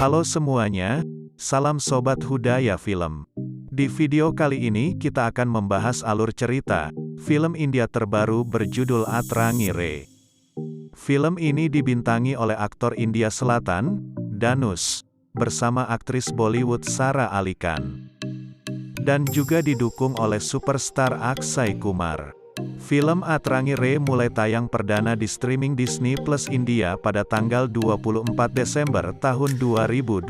Halo semuanya, salam Sobat Hudaya Film. Di video kali ini kita akan membahas alur cerita, film India terbaru berjudul Atrangi Re. Film ini dibintangi oleh aktor India Selatan, Dhanush, bersama aktris Bollywood Sara Ali Khan. Dan juga didukung oleh superstar Akshay Kumar. Film Atrangi Re mulai tayang perdana di streaming Disney Plus India pada tanggal 24 Desember tahun 2021.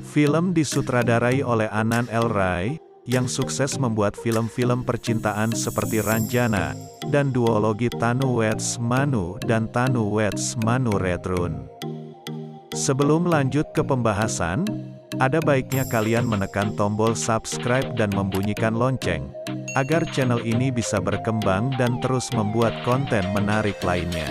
Film disutradarai oleh Anand L. Rai, yang sukses membuat film-film percintaan seperti Ranjana, dan duologi Tanu Weds Manu dan Tanu Weds Manu Retrun. Sebelum lanjut ke pembahasan, ada baiknya kalian menekan tombol subscribe dan membunyikan lonceng, agar channel ini bisa berkembang dan terus membuat konten menarik lainnya.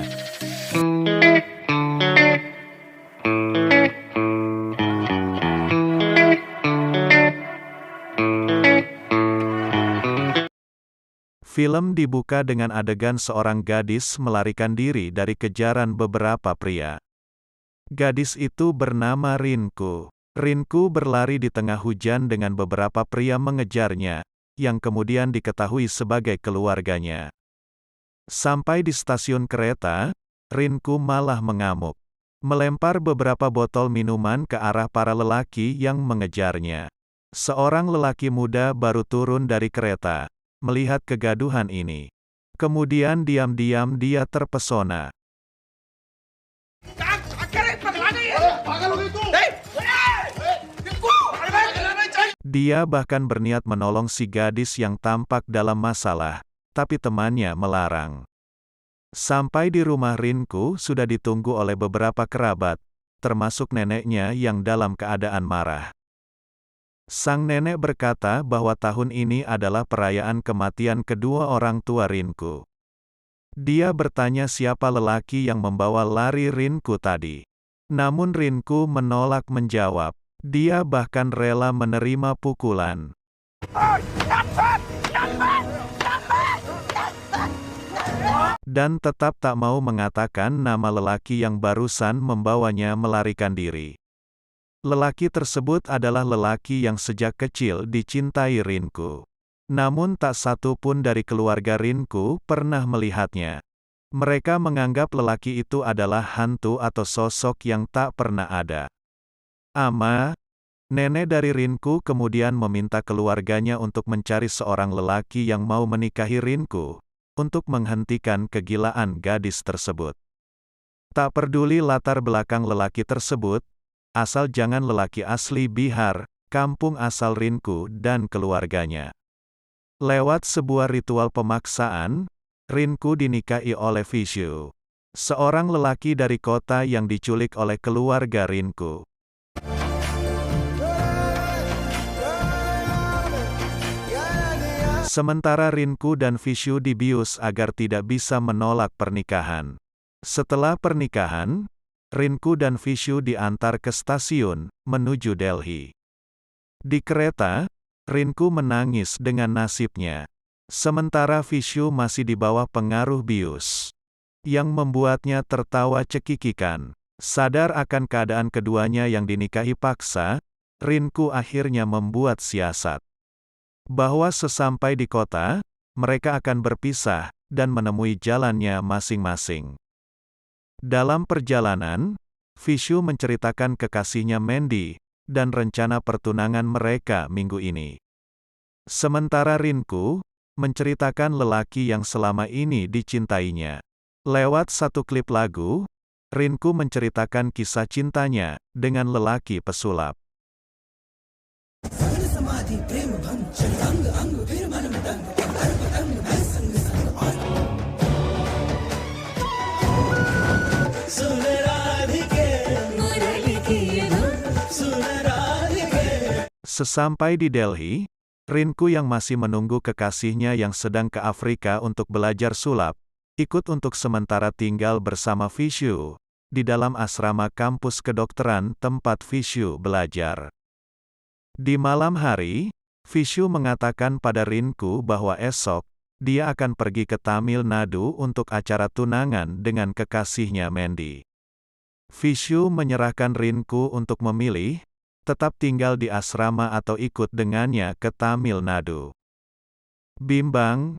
Film dibuka dengan adegan seorang gadis melarikan diri dari kejaran beberapa pria. Gadis itu bernama Rinku. Rinku berlari di tengah hujan dengan beberapa pria mengejarnya, yang kemudian diketahui sebagai keluarganya. Sampai di stasiun kereta, Rinku malah mengamuk, melempar beberapa botol minuman ke arah para lelaki yang mengejarnya. Seorang lelaki muda baru turun dari kereta, melihat kegaduhan ini. Kemudian diam-diam dia terpesona. Dia bahkan berniat menolong si gadis yang tampak dalam masalah, tapi temannya melarang. Sampai di rumah Rinku sudah ditunggu oleh beberapa kerabat, termasuk neneknya yang dalam keadaan marah. Sang nenek berkata bahwa tahun ini adalah perayaan kematian kedua orang tua Rinku. Dia bertanya siapa lelaki yang membawa lari Rinku tadi. Namun Rinku menolak menjawab. Dia bahkan rela menerima pukulan. Dan tetap tak mau mengatakan nama lelaki yang barusan membawanya melarikan diri. Lelaki tersebut adalah lelaki yang sejak kecil dicintai Rinku. Namun tak satu pun dari keluarga Rinku pernah melihatnya. Mereka menganggap lelaki itu adalah hantu atau sosok yang tak pernah ada. Ama, nenek dari Rinku kemudian meminta keluarganya untuk mencari seorang lelaki yang mau menikahi Rinku, untuk menghentikan kegilaan gadis tersebut. Tak peduli latar belakang lelaki tersebut, asal jangan lelaki asli Bihar, kampung asal Rinku dan keluarganya. Lewat sebuah ritual pemaksaan, Rinku dinikahi oleh Vishu, seorang lelaki dari kota yang diculik oleh keluarga Rinku. Sementara Rinku dan Vishu dibius agar tidak bisa menolak pernikahan. Setelah pernikahan, Rinku dan Vishu diantar ke stasiun, menuju Delhi. Di kereta, Rinku menangis dengan nasibnya. Sementara Vishu masih di bawah pengaruh bius, yang membuatnya tertawa cekikikan. Sadar akan keadaan keduanya yang dinikahi paksa, Rinku akhirnya membuat siasat. Bahwa sesampai di kota, mereka akan berpisah, dan menemui jalannya masing-masing. Dalam perjalanan, Vishu menceritakan kekasihnya Mandy, dan rencana pertunangan mereka minggu ini. Sementara Rinku, menceritakan lelaki yang selama ini dicintainya. Lewat satu klip lagu, Rinku menceritakan kisah cintanya, dengan lelaki pesulap. Sesampai di Delhi, Rinku yang masih menunggu kekasihnya yang sedang ke Afrika untuk belajar sulap, ikut untuk sementara tinggal bersama Vishu, di dalam asrama kampus kedokteran tempat Vishu belajar. Di malam hari, Vishu mengatakan pada Rinku bahwa esok, dia akan pergi ke Tamil Nadu untuk acara tunangan dengan kekasihnya Mandy. Vishu menyerahkan Rinku untuk memilih, tetap tinggal di asrama atau ikut dengannya ke Tamil Nadu. Bimbang,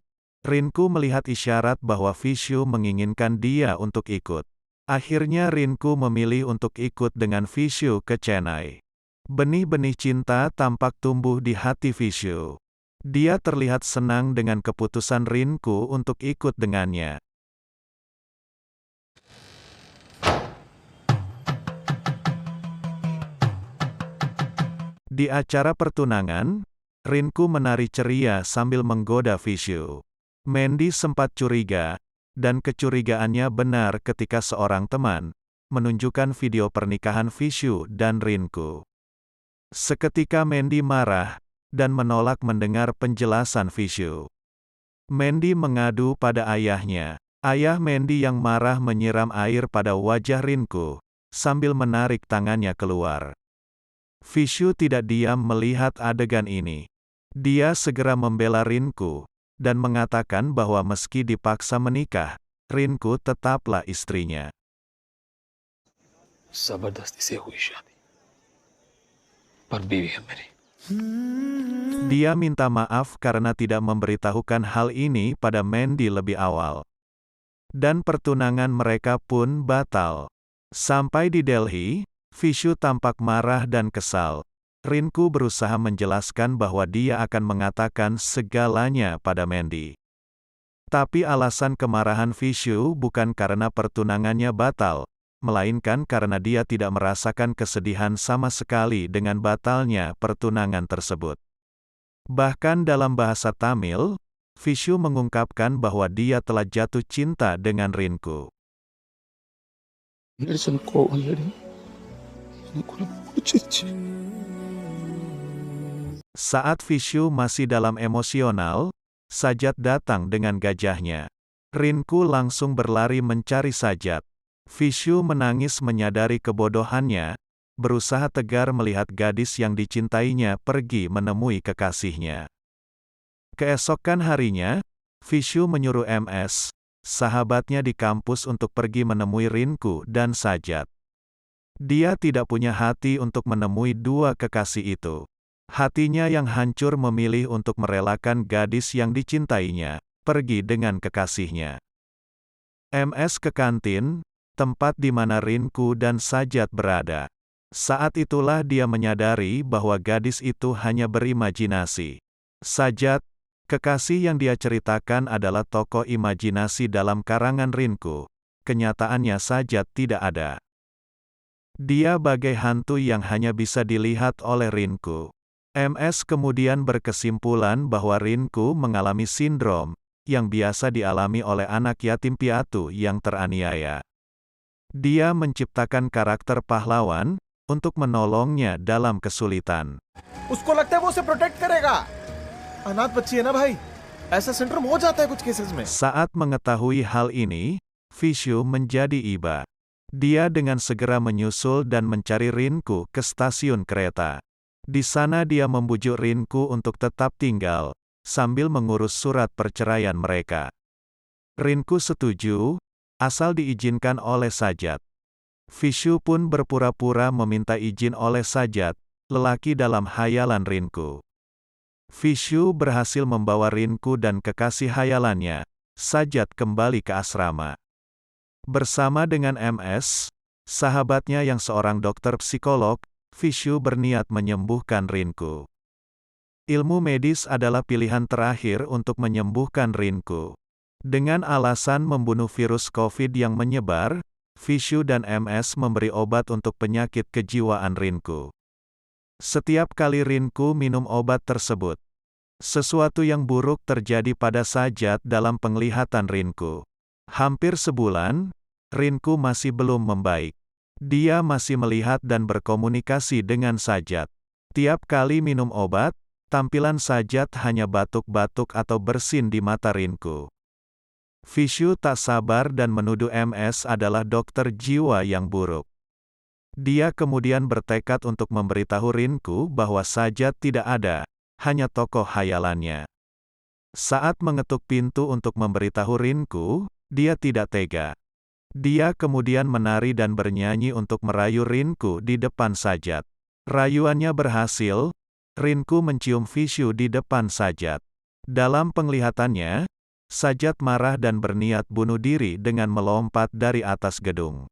Rinku melihat isyarat bahwa Vishu menginginkan dia untuk ikut. Akhirnya Rinku memilih untuk ikut dengan Vishu ke Chennai. Benih-benih cinta tampak tumbuh di hati Vishu. Dia terlihat senang dengan keputusan Rinku untuk ikut dengannya. Di acara pertunangan, Rinku menari ceria sambil menggoda Vishu. Mandy sempat curiga, dan kecurigaannya benar ketika seorang teman menunjukkan video pernikahan Vishu dan Rinku. Seketika Mandy marah dan menolak mendengar penjelasan Vishu. Mandy mengadu pada ayahnya. Ayah Mandy yang marah menyiram air pada wajah Rinku sambil menarik tangannya keluar. Vishu tidak diam melihat adegan ini. Dia segera membela Rinku, dan mengatakan bahwa meski dipaksa menikah, Rinku tetaplah istrinya. जबरदस्ती से हुई शादी पर बीवी है मेरी. Dia minta maaf karena tidak memberitahukan hal ini pada Mandy lebih awal. Dan pertunangan mereka pun batal. Sampai di Delhi, Vishu tampak marah dan kesal. Rinku berusaha menjelaskan bahwa dia akan mengatakan segalanya pada Mandy. Tapi alasan kemarahan Vishu bukan karena pertunangannya batal, melainkan karena dia tidak merasakan kesedihan sama sekali dengan batalnya pertunangan tersebut. Bahkan dalam bahasa Tamil, Vishu mengungkapkan bahwa dia telah jatuh cinta dengan Rinku. Saat Vishu masih dalam emosional, Sajat datang dengan gajahnya. Rinku langsung berlari mencari Sajat. Vishu menangis menyadari kebodohannya, berusaha tegar melihat gadis yang dicintainya pergi menemui kekasihnya. Keesokan harinya, Vishu menyuruh MS, sahabatnya di kampus untuk pergi menemui Rinku dan Sajat. Dia tidak punya hati untuk menemui dua kekasih itu. Hatinya yang hancur memilih untuk merelakan gadis yang dicintainya, pergi dengan kekasihnya. MS ke kantin, tempat di mana Rinku dan Sajat berada. Saat itulah dia menyadari bahwa gadis itu hanya berimajinasi. Sajat, kekasih yang dia ceritakan adalah tokoh imajinasi dalam karangan Rinku. Kenyataannya Sajat tidak ada. Dia bagai hantu yang hanya bisa dilihat oleh Rinku. MS kemudian berkesimpulan bahwa Rinku mengalami sindrom yang biasa dialami oleh anak yatim piatu yang teraniaya. Dia menciptakan karakter pahlawan untuk menolongnya dalam kesulitan. उसको लगता है वो उसे प्रोटेक्ट करेगा. अनाथ बच्ची है ना भाई. ऐसा सिंड्रोम हो जाता है कुछ केसेस में. Saat mengetahui hal ini, Vishu menjadi iba. Dia dengan segera menyusul dan mencari Rinku ke stasiun kereta. Di sana dia membujuk Rinku untuk tetap tinggal, sambil mengurus surat perceraian mereka. Rinku setuju, asal diizinkan oleh Sajat. Vishu pun berpura-pura meminta izin oleh Sajat, lelaki dalam hayalan Rinku. Vishu berhasil membawa Rinku dan kekasih hayalannya, Sajat kembali ke asrama. Bersama dengan MS, sahabatnya yang seorang dokter psikolog, Vishu berniat menyembuhkan Rinku. Ilmu medis adalah pilihan terakhir untuk menyembuhkan Rinku. Dengan alasan membunuh virus COVID yang menyebar, Vishu dan MS memberi obat untuk penyakit kejiwaan Rinku. Setiap kali Rinku minum obat tersebut, sesuatu yang buruk terjadi pada Sajat dalam penglihatan Rinku. Hampir sebulan, Rinku masih belum membaik. Dia masih melihat dan berkomunikasi dengan Sajat. Tiap kali minum obat, tampilan Sajat hanya batuk-batuk atau bersin di mata Rinku. Vishu tak sabar dan menuduh MS adalah dokter jiwa yang buruk. Dia kemudian bertekad untuk memberitahu Rinku bahwa Sajat tidak ada, hanya tokoh hayalannya. Saat mengetuk pintu untuk memberitahu Rinku, dia tidak tega. Dia kemudian menari dan bernyanyi untuk merayu Rinku di depan Sajat. Rayuannya berhasil, Rinku mencium Vishu di depan Sajat. Dalam penglihatannya, Sajat marah dan berniat bunuh diri dengan melompat dari atas gedung.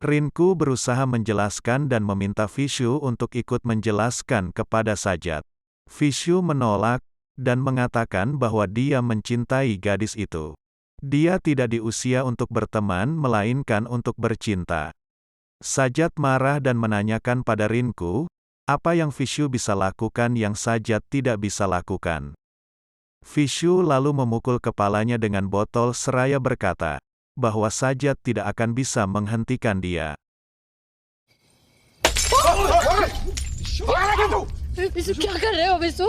Rinku berusaha menjelaskan dan meminta Vishu untuk ikut menjelaskan kepada Sajat. Vishu menolak, dan mengatakan bahwa dia mencintai gadis itu. Dia tidak di usia untuk berteman melainkan untuk bercinta. Sajat marah dan menanyakan pada Rinku, apa yang Vishu bisa lakukan yang Sajat tidak bisa lakukan. Vishu lalu memukul kepalanya dengan botol seraya berkata, bahwa Sajat tidak akan bisa menghentikan dia. Vishu क्या कर रहे हो Vishu?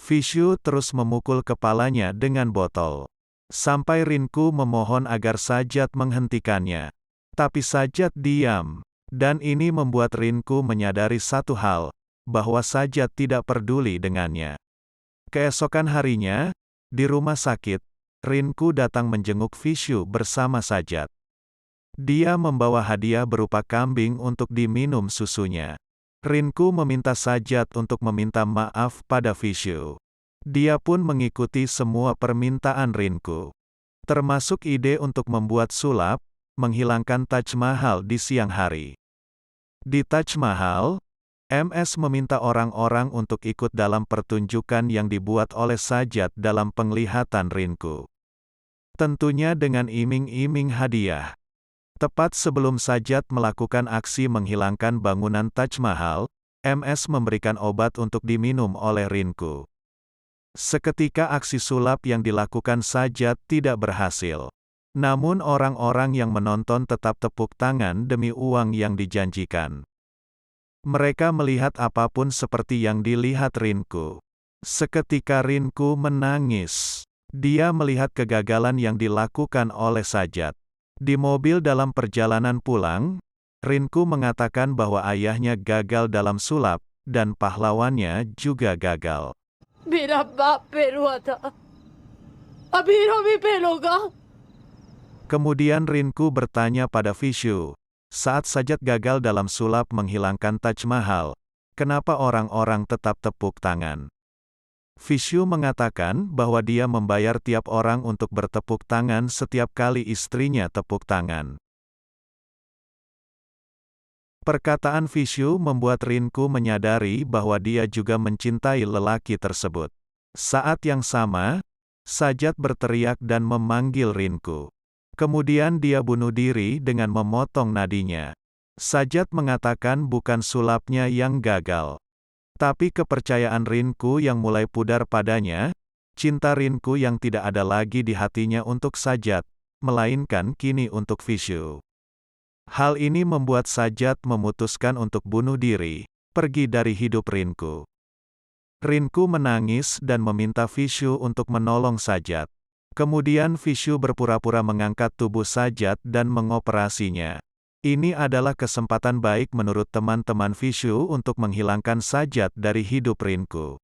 Vishu terus memukul kepalanya dengan botol. Sampai Rinku memohon agar Sajat menghentikannya. Tapi Sajat diam. Dan ini membuat Rinku menyadari satu hal, bahwa Sajat tidak peduli dengannya. Keesokan harinya, di rumah sakit, Rinku datang menjenguk Vishu bersama Sajat. Dia membawa hadiah berupa kambing untuk diminum susunya. Rinku meminta Sajat untuk meminta maaf pada Vishu. Dia pun mengikuti semua permintaan Rinku. Termasuk ide untuk membuat sulap, menghilangkan Taj Mahal di siang hari. Di Taj Mahal, MS meminta orang-orang untuk ikut dalam pertunjukan yang dibuat oleh Sajat dalam penglihatan Rinku. Tentunya dengan iming-iming hadiah. Tepat sebelum Sajat melakukan aksi menghilangkan bangunan Taj Mahal, MS memberikan obat untuk diminum oleh Rinku. Seketika aksi sulap yang dilakukan Sajat tidak berhasil. Namun orang-orang yang menonton tetap tepuk tangan demi uang yang dijanjikan. Mereka melihat apapun seperti yang dilihat Rinku. Seketika Rinku menangis. Dia melihat kegagalan yang dilakukan oleh Sajat. Di mobil dalam perjalanan pulang, Rinku mengatakan bahwa ayahnya gagal dalam sulap, dan pahlawannya juga gagal. मेरा बाप फेल हुआ था अब हीरो भी फेल होगा. Kemudian Rinku bertanya pada Vishu, saat Sajat gagal dalam sulap menghilangkan Taj Mahal, kenapa orang-orang tetap tepuk tangan? Vishu mengatakan bahwa dia membayar tiap orang untuk bertepuk tangan setiap kali istrinya tepuk tangan. Perkataan Vishu membuat Rinku menyadari bahwa dia juga mencintai lelaki tersebut. Saat yang sama, Sajat berteriak dan memanggil Rinku. Kemudian dia bunuh diri dengan memotong nadinya. Sajat mengatakan bukan sulapnya yang gagal, tapi kepercayaan Rinku yang mulai pudar padanya, cinta Rinku yang tidak ada lagi di hatinya untuk Sajat, melainkan kini untuk Vishu. Hal ini membuat Sajat memutuskan untuk bunuh diri, pergi dari hidup Rinku. Rinku menangis dan meminta Vishu untuk menolong Sajat. Kemudian Vishu berpura-pura mengangkat tubuh Sajat dan mengoperasinya. Ini adalah kesempatan baik menurut teman-teman Vishu untuk menghilangkan Sajat dari hidup Rinku.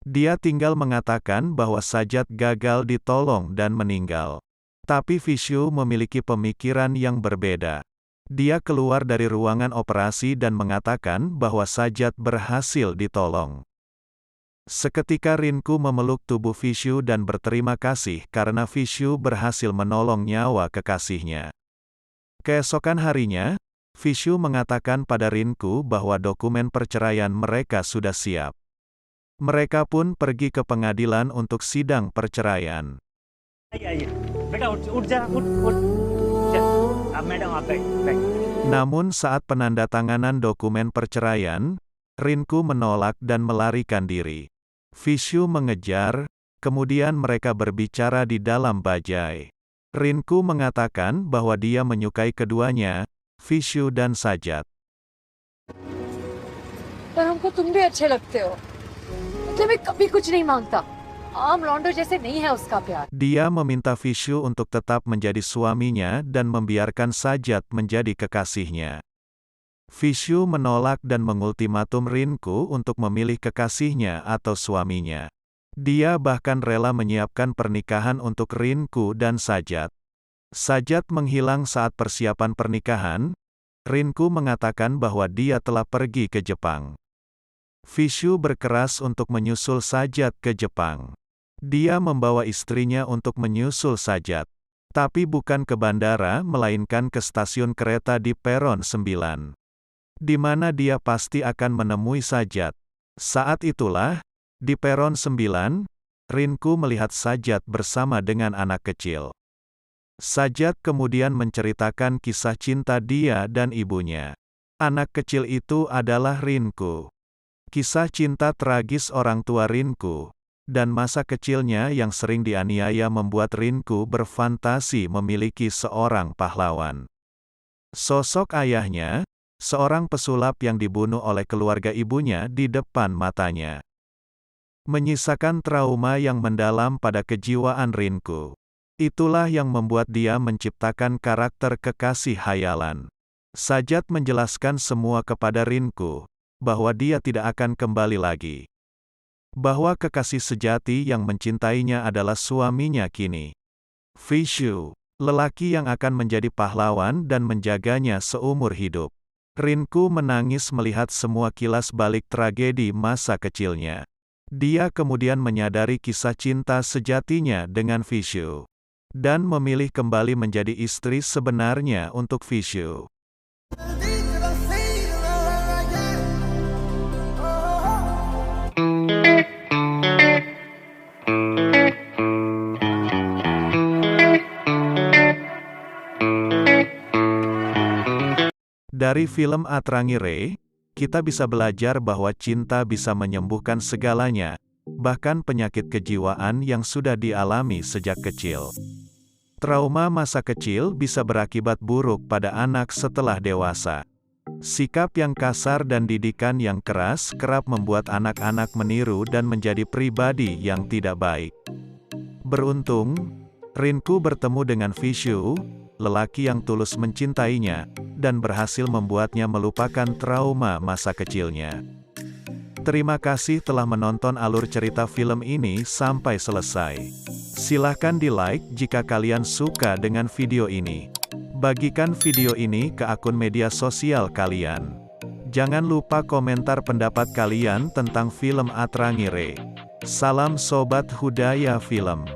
Dia tinggal mengatakan bahwa Sajat gagal ditolong dan meninggal. Tapi Vishu memiliki pemikiran yang berbeda. Dia keluar dari ruangan operasi dan mengatakan bahwa Sajat berhasil ditolong. Seketika Rinku memeluk tubuh Vishu dan berterima kasih karena Vishu berhasil menolong nyawa kekasihnya. Keesokan harinya, Vishu mengatakan pada Rinku bahwa dokumen perceraian mereka sudah siap. Mereka pun pergi ke pengadilan untuk sidang perceraian. Namun saat penandatanganan dokumen perceraian, Rinku menolak dan melarikan diri. Vishu mengejar, kemudian mereka berbicara di dalam bajai. Rinku mengatakan bahwa dia menyukai keduanya, Vishu dan Sajat. पर हमको तुम भी अच्छे लगते हो. मतलब मैं कभी कुछ नहीं मांगता. आम लॉन्डो जैसे नहीं है उसका प्यार. Dia meminta Vishu untuk tetap menjadi suaminya dan membiarkan Sajat menjadi kekasihnya. Vishu menolak dan mengultimatum Rinku untuk memilih kekasihnya atau suaminya. Dia bahkan rela menyiapkan pernikahan untuk Rinku dan Sajat. Sajat menghilang saat persiapan pernikahan. Rinku mengatakan bahwa dia telah pergi ke Jepang. Vishu berkeras untuk menyusul Sajat ke Jepang. Dia membawa istrinya untuk menyusul Sajat. Tapi bukan ke bandara melainkan ke stasiun kereta di peron 9. Di mana dia pasti akan menemui Sajat. Saat itulah, di peron 9, Rinku melihat Sajat bersama dengan anak kecil. Sajat kemudian menceritakan kisah cinta dia dan ibunya. Anak kecil itu adalah Rinku. Kisah cinta tragis orang tua Rinku, dan masa kecilnya yang sering dianiaya membuat Rinku berfantasi memiliki seorang pahlawan. Sosok ayahnya, seorang pesulap yang dibunuh oleh keluarga ibunya di depan matanya, menyisakan trauma yang mendalam pada kejiwaan Rinku. Itulah yang membuat dia menciptakan karakter kekasih hayalan. Sajat menjelaskan semua kepada Rinku, bahwa dia tidak akan kembali lagi. Bahwa kekasih sejati yang mencintainya adalah suaminya kini. Vishu, lelaki yang akan menjadi pahlawan dan menjaganya seumur hidup. Rinku menangis melihat semua kilas balik tragedi masa kecilnya. Dia kemudian menyadari kisah cinta sejatinya dengan Vishu, dan memilih kembali menjadi istri sebenarnya untuk Vishu. Dari film Atrangi Re, kita bisa belajar bahwa cinta bisa menyembuhkan segalanya, bahkan penyakit kejiwaan yang sudah dialami sejak kecil. Trauma masa kecil bisa berakibat buruk pada anak setelah dewasa. Sikap yang kasar dan didikan yang keras kerap membuat anak-anak meniru dan menjadi pribadi yang tidak baik. Beruntung, Rinku bertemu dengan Vishu, lelaki yang tulus mencintainya, dan berhasil membuatnya melupakan trauma masa kecilnya. Terima kasih telah menonton alur cerita film ini sampai selesai. Silahkan di-like jika kalian suka dengan video ini. Bagikan video ini ke akun media sosial kalian. Jangan lupa komentar pendapat kalian tentang film Atrangi Re. Salam Sobat Hudaya Film.